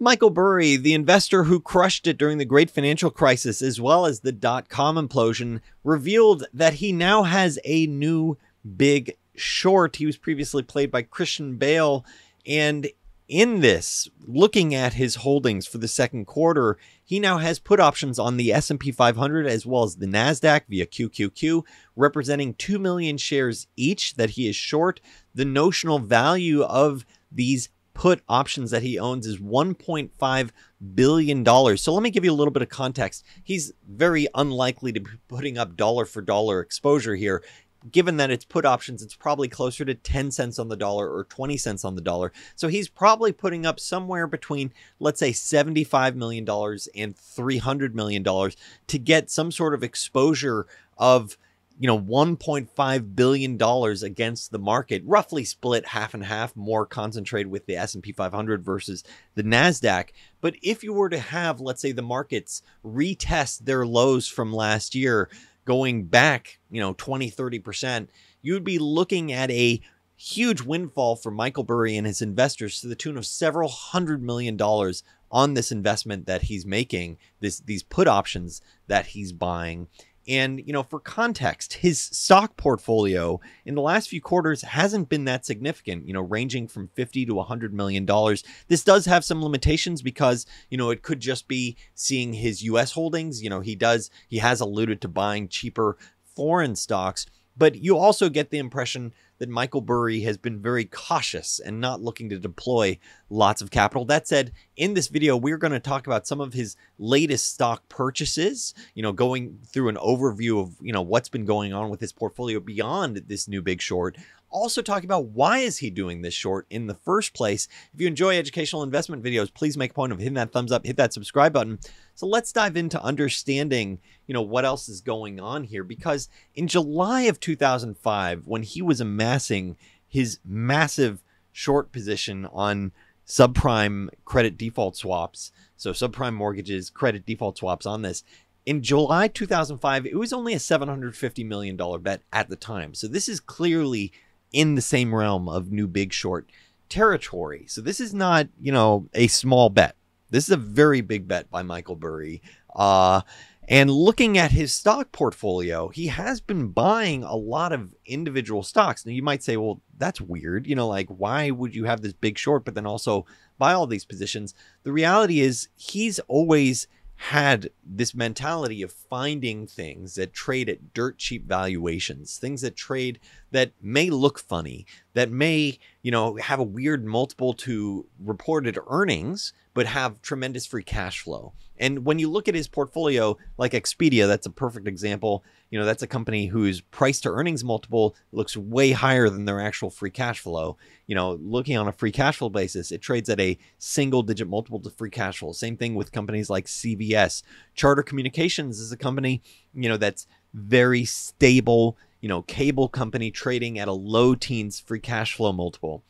Michael Burry, the investor who crushed it during the great financial crisis as well as the dot-com implosion, revealed that he now has a new big short. He was previously played by Christian Bale, and in this, looking at his holdings for the second quarter, he now has put options on the S&P 500 as well as the NASDAQ via QQQ, representing 2 million shares each that he is short. The notional value of these put options that he owns is $1.5 billion. So let me give you a little bit of context. He's very unlikely to be putting up dollar for dollar exposure here. Given that it's put options, it's probably closer to 10 cents on the dollar or 20 cents on the dollar. So he's probably putting up somewhere between, let's say, $75 million and $300 million to get some sort of exposure of, $1.5 billion against the market, roughly split half and half, more concentrated with the S&P 500 versus the NASDAQ. But if you were to have, let's say, the markets retest their lows from last year, going back, 20-30%, you would be looking at a huge windfall for Michael Burry and his investors to the tune of several $100 million on this investment that he's making, these put options that he's buying. And, for context, his stock portfolio in the last few quarters hasn't been that significant, ranging from $50 to $100 million. This does have some limitations because, it could just be seeing his U.S. holdings. He has alluded to buying cheaper foreign stocks, but you also get the impression that Michael Burry has been very cautious and not looking to deploy lots of capital. That said, in this video, we're going to talk about some of his latest stock purchases, going through an overview of, what's been going on with his portfolio beyond this new big short. Also talking about why is he doing this short in the first place. If you enjoy educational investment videos, please make a point of hitting that thumbs up, hit that subscribe button. So let's dive into understanding, what else is going on here. Because in July of 2005, when he was amassing his massive short position on subprime credit default swaps, so subprime mortgages, credit default swaps on this, in July 2005, it was only a $750 million bet at the time. So this is clearly in the same realm of new big short territory. So this is not, a small bet. This is a very big bet by Michael Burry. And looking at his stock portfolio, he has been buying a lot of individual stocks. Now you might say, well, that's weird. Why would you have this big short, but then also buy all these positions? The reality is he's always had this mentality of finding things that trade at dirt cheap valuations, things that trade that may look funny, that may, have a weird multiple to reported earnings, but have tremendous free cash flow. And when you look at his portfolio, like Expedia, that's a perfect example. That's a company whose price to earnings multiple looks way higher than their actual free cash flow. Looking on a free cash flow basis, it trades at a single digit multiple to free cash flow. Same thing with companies like CVS. Charter Communications is a company, that's very stable, cable company trading at a low teens free cash flow multiple.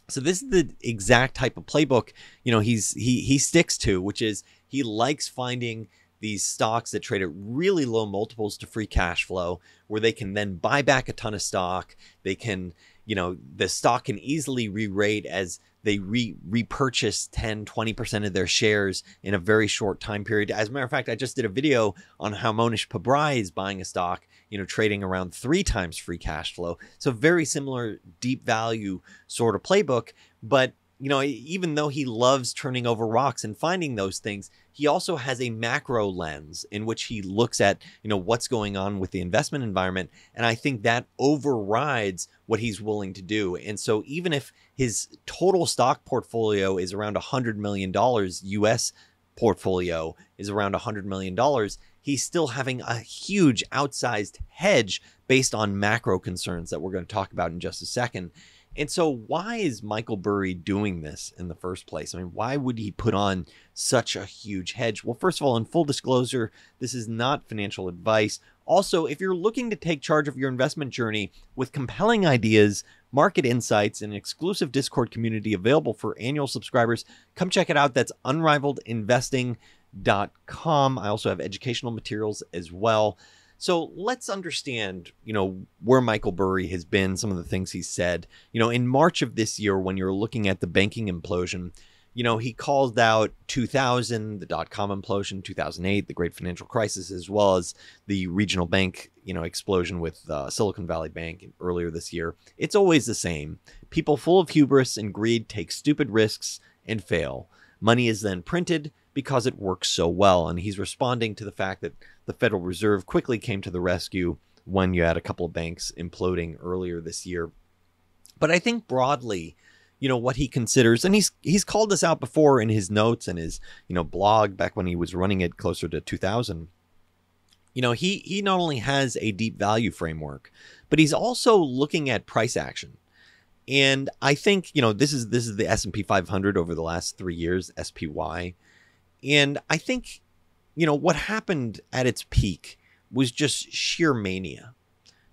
So this is the exact type of playbook, he sticks to, which is he likes finding these stocks that trade at really low multiples to free cash flow, where they can then buy back a ton of stock. They can, the stock can easily re-rate as they repurchase 10-20% of their shares in a very short time period. As a matter of fact, I just did a video on how Monish Pabrai is buying a stock, trading around 3 times free cash flow. So very similar deep value sort of playbook. But, even though he loves turning over rocks and finding those things, he also has a macro lens in which he looks at, what's going on with the investment environment. And I think that overrides what he's willing to do. And so even if his total stock portfolio is around $100 million, US portfolio is around $100 million, he's still having a huge outsized hedge based on macro concerns that we're going to talk about in just a second. And so why is Michael Burry doing this in the first place? I mean, why would he put on such a huge hedge? Well, first of all, in full disclosure, this is not financial advice. Also, if you're looking to take charge of your investment journey with compelling ideas, market insights, and an exclusive Discord community available for annual subscribers, come check it out. That's unrivaledinvesting.com. I also have educational materials as well. So let's understand, where Michael Burry has been, some of the things he said. In March of this year, when you're looking at the banking implosion, he called out 2000, the dot-com implosion, 2008, the great financial crisis, as well as the regional bank, explosion with Silicon Valley Bank earlier this year. It's always the same. People full of hubris and greed take stupid risks and fail. Money is then printed because it works so well. And he's responding to the fact that the Federal Reserve quickly came to the rescue when you had a couple of banks imploding earlier this year. But I think broadly, what he considers, and he's called this out before in his notes and his, blog back when he was running it closer to 2000. He not only has a deep value framework, but he's also looking at price action. And I think, this is the S&P 500 over the last 3 years, SPY. And I think, what happened at its peak was just sheer mania.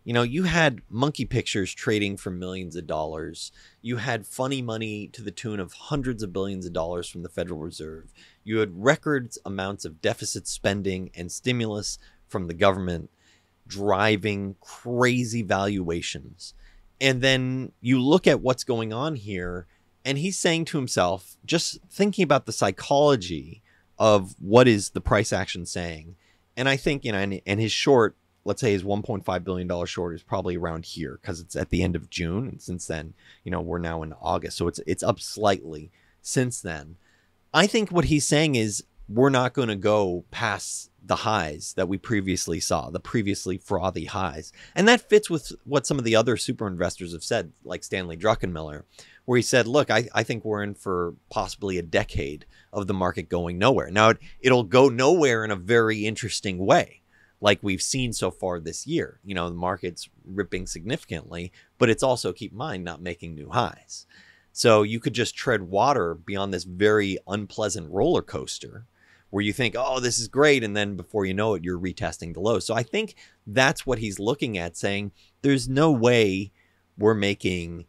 You had monkey pictures trading for millions of dollars. You had funny money to the tune of hundreds of billions of dollars from the Federal Reserve. You had record amounts of deficit spending and stimulus from the government driving crazy valuations. And then you look at what's going on here, and he's saying to himself, just thinking about the psychology of what is the price action saying. And I think, and his short, let's say his $1.5 billion short is probably around here because it's at the end of June. And since then, we're now in August. So it's up slightly since then. I think what he's saying is we're not going to go past the highs that we previously saw, the previously frothy highs. And that fits with what some of the other super investors have said, like Stanley Druckenmiller, where he said, look, I think we're in for possibly a decade of the market going nowhere. Now, it'll go nowhere in a very interesting way, like we've seen so far this year. The market's ripping significantly, but it's also, keep in mind, not making new highs. So you could just tread water beyond this very unpleasant roller coaster where you think, oh, this is great. And then before you know it, you're retesting the low. So I think that's what he's looking at, saying there's no way we're making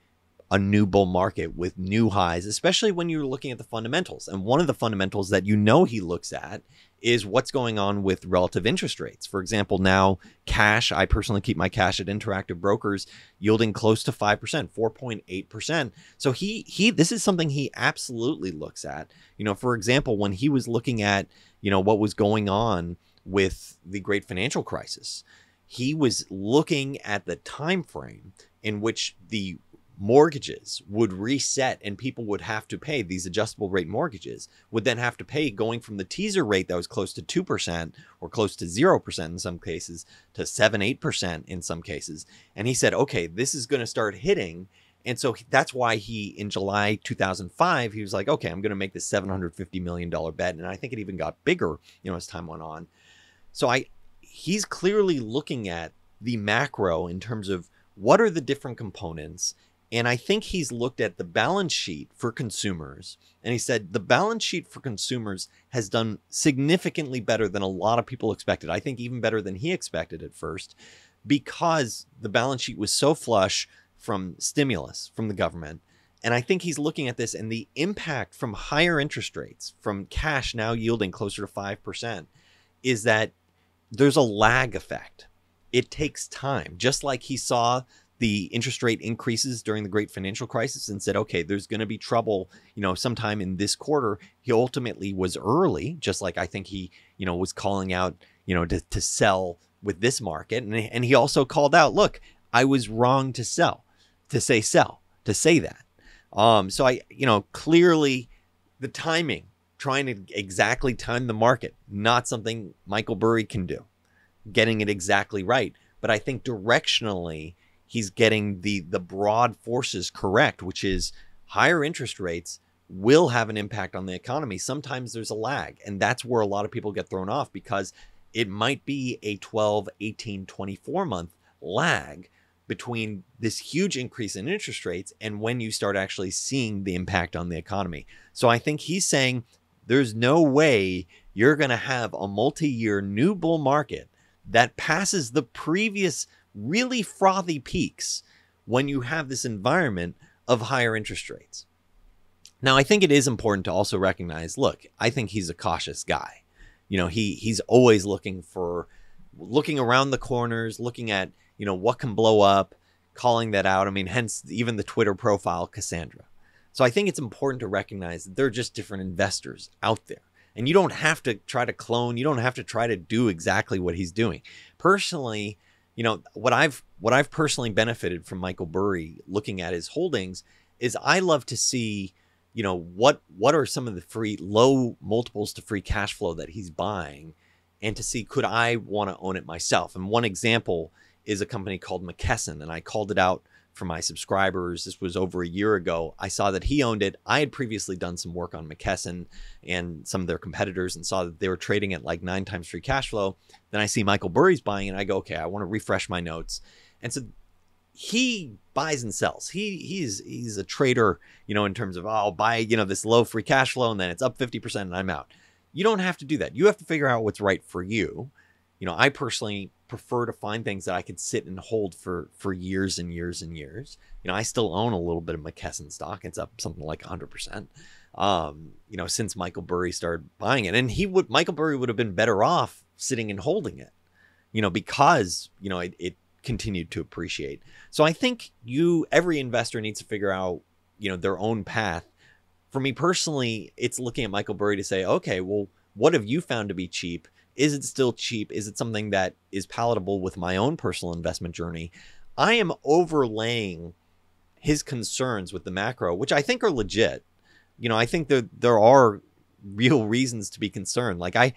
a new bull market with new highs, especially when you're looking at the fundamentals. And one of the fundamentals that he looks at is what's going on with relative interest rates. For example, now cash, I personally keep my cash at Interactive Brokers yielding close to 5%, 4.8%. So this is something he absolutely looks at. For example, when he was looking at, what was going on with the great financial crisis, he was looking at the time frame in which the mortgages would reset and people would have to pay, these adjustable rate mortgages would then have to pay, going from the teaser rate that was close to 2% or close to 0% in some cases to 7-8% in some cases. And he said, okay, this is going to start hitting. And so that's why in July 2005, he was like, okay, I'm going to make this $750 million bet. And I think it even got bigger, as time went on. So he's clearly looking at the macro in terms of what are the different components. And I think he's looked at the balance sheet for consumers, and he said the balance sheet for consumers has done significantly better than a lot of people expected. I think even better than he expected at first, because the balance sheet was so flush from stimulus from the government. And I think he's looking at this and the impact from higher interest rates, from cash now yielding closer to 5%, is that there's a lag effect. It takes time, just like he saw the interest rate increases during the great financial crisis and said, okay, there's going to be trouble, sometime in this quarter. He ultimately was early, just like I think he, was calling out, to sell with this market. And he also called out, look, I was wrong to sell, to say that. So clearly the timing, trying to exactly time the market, not something Michael Burry can do, getting it exactly right. But I think directionally, he's getting the broad forces correct, which is higher interest rates will have an impact on the economy. Sometimes there's a lag, and that's where a lot of people get thrown off, because it might be a 12, 18, 24-month lag between this huge increase in interest rates and when you start actually seeing the impact on the economy. So I think he's saying there's no way you're going to have a multi-year new bull market that passes the previous really frothy peaks when you have this environment of higher interest rates. Now, I think it is important to also recognize, look, I think he's a cautious guy. He's always looking around the corners, looking at, what can blow up, calling that out. I mean, hence even the Twitter profile, Cassandra. So I think it's important to recognize that there are just different investors out there. And you don't have to try to clone. You don't have to try to do exactly what he's doing. Personally, you know, what I've personally benefited from Michael Burry looking at his holdings is I love to see, you know, what are some of the free low multiples to free cash flow that he's buying, and to see, could I want to own it myself? And one example is a company called McKesson, and I called it out for my subscribers. This was over a year ago. I saw that he owned it. I had previously done some work on McKesson and some of their competitors and saw that they were trading at like 9 times free cash flow. Then I see Michael Burry's buying, and I go, okay, I want to refresh my notes. And so he buys and sells. He's a trader, you know, in terms of, oh, I'll buy, you know, this low free cash flow and then it's up 50% and I'm out. You don't have to do that. You have to figure out what's right for you. You know, I personally prefer to find things that I could sit and hold for years and years and years. You know, I still own a little bit of McKesson stock. It's up something like 100%, you know, since Michael Burry started buying it. And Michael Burry would have been better off sitting and holding it, you know, because, you know, it continued to appreciate. So I think every investor needs to figure out, you know, their own path. For me personally, it's looking at Michael Burry to say, okay, well, what have you found to be cheap? Is it still cheap? Is it something that is palatable with my own personal investment journey? I am overlaying his concerns with the macro, which I think are legit. You know, I think that there are real reasons to be concerned. Like I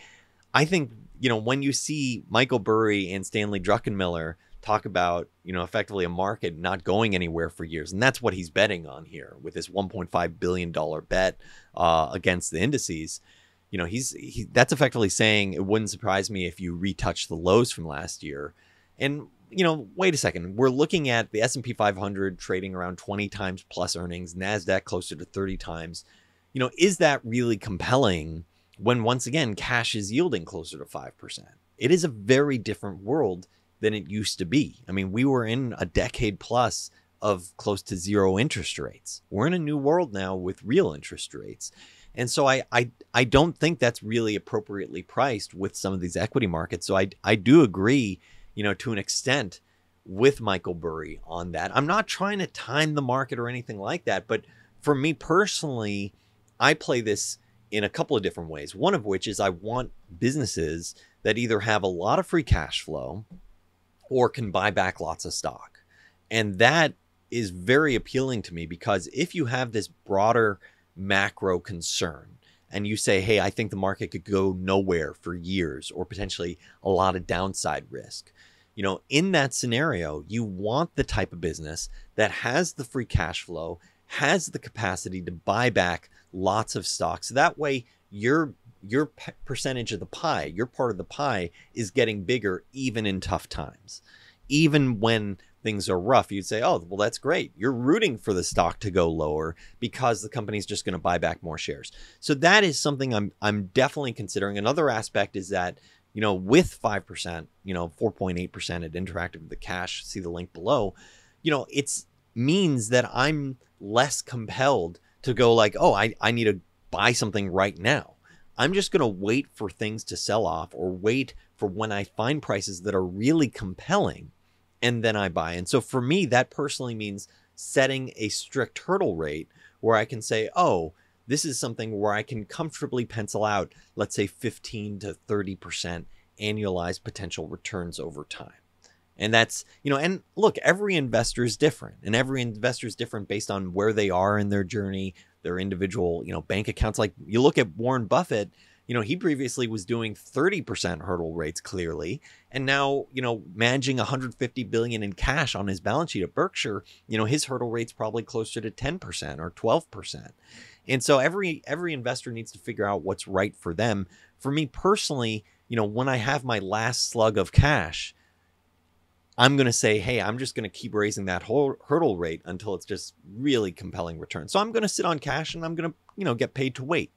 think, you know, when you see Michael Burry and Stanley Druckenmiller talk about, you know, effectively a market not going anywhere for years, and that's what he's betting on here with this $1.5 billion bet against the indices. You know, that's effectively saying it wouldn't surprise me if you retouch the lows from last year. And, you know, wait a second, we're looking at the S&P 500 trading around 20 times plus earnings, NASDAQ closer to 30 times. You know, is that really compelling when, once again, cash is yielding closer to 5%? It is a very different world than it used to be. I mean, we were in a decade plus of close to zero interest rates. We're in a new world now with real interest rates. And so I don't think that's really appropriately priced with some of these equity markets. So I do agree, you know, to an extent with Michael Burry on that. I'm not trying to time the market or anything like that. But for me personally, I play this in a couple of different ways. One of which is I want businesses that either have a lot of free cash flow or can buy back lots of stock. And that is very appealing to me, because if you have this broader macro concern and you say, hey, I think the market could go nowhere for years, or potentially a lot of downside risk, you know, in that scenario, you want the type of business that has the free cash flow, has the capacity to buy back lots of stocks. So that way your percentage of the pie, your part of the pie, is getting bigger even in tough times. Even when things are rough, you'd say, oh, well, that's great. You're rooting for the stock to go lower because the company's just going to buy back more shares. So that is something I'm definitely considering. Another aspect is that, you know, with 5%, you know, 4.8% at Interactive, the cash, see the link below, you know, it means that I'm less compelled to go like, oh, I need to buy something right now. I'm just going to wait for things to sell off, or wait for when I find prices that are really compelling, and then I buy. And so for me, that personally means setting a strict hurdle rate where I can say, oh, this is something where I can comfortably pencil out, let's say 15 to 30% annualized potential returns over time. And that's, you know, and look, every investor is different, and every investor is different based on where they are in their journey, their individual, you know, bank accounts. Like you look at Warren Buffett, you know, he previously was doing 30% hurdle rates clearly. And now, you know, managing 150 billion in cash on his balance sheet at Berkshire, you know, his hurdle rate's probably closer to 10% or 12%. And so every investor needs to figure out what's right for them. For me personally, you know, when I have my last slug of cash, I'm going to say, hey, I'm just going to keep raising that whole hurdle rate until it's just really compelling return. So I'm going to sit on cash, and I'm going to, you know, get paid to wait,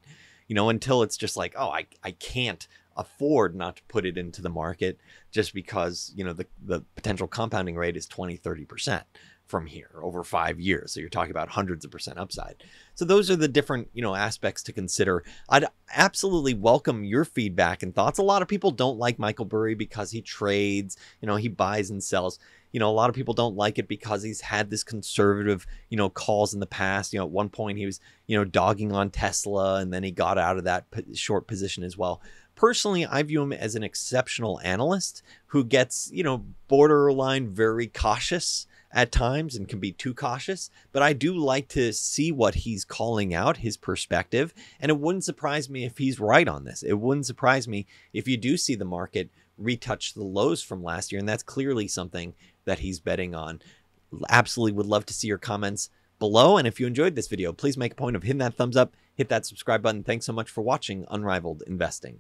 you know, until it's just like, oh, I can't afford not to put it into the market just because, you know, the potential compounding rate is 20, 30% from here over 5 years. So you're talking about hundreds of percent upside. So those are the different, you know, aspects to consider. I'd absolutely welcome your feedback and thoughts. A lot of people don't like Michael Burry because he trades, you know, he buys and sells. You know, a lot of people don't like it because he's had this conservative, you know, calls in the past. You know, at one point he was, you know, dogging on Tesla, and then he got out of that short position as well. Personally, I view him as an exceptional analyst who gets, you know, borderline very cautious at times and can be too cautious, but I do like to see what he's calling out, his perspective, and it wouldn't surprise me if he's right on this. It wouldn't surprise me if you do see the market retouch the lows from last year, and that's clearly something that he's betting on. Absolutely would love to see your comments below, and if you enjoyed this video, please make a point of hitting that thumbs up, hit that subscribe button. Thanks so much for watching Unrivaled Investing.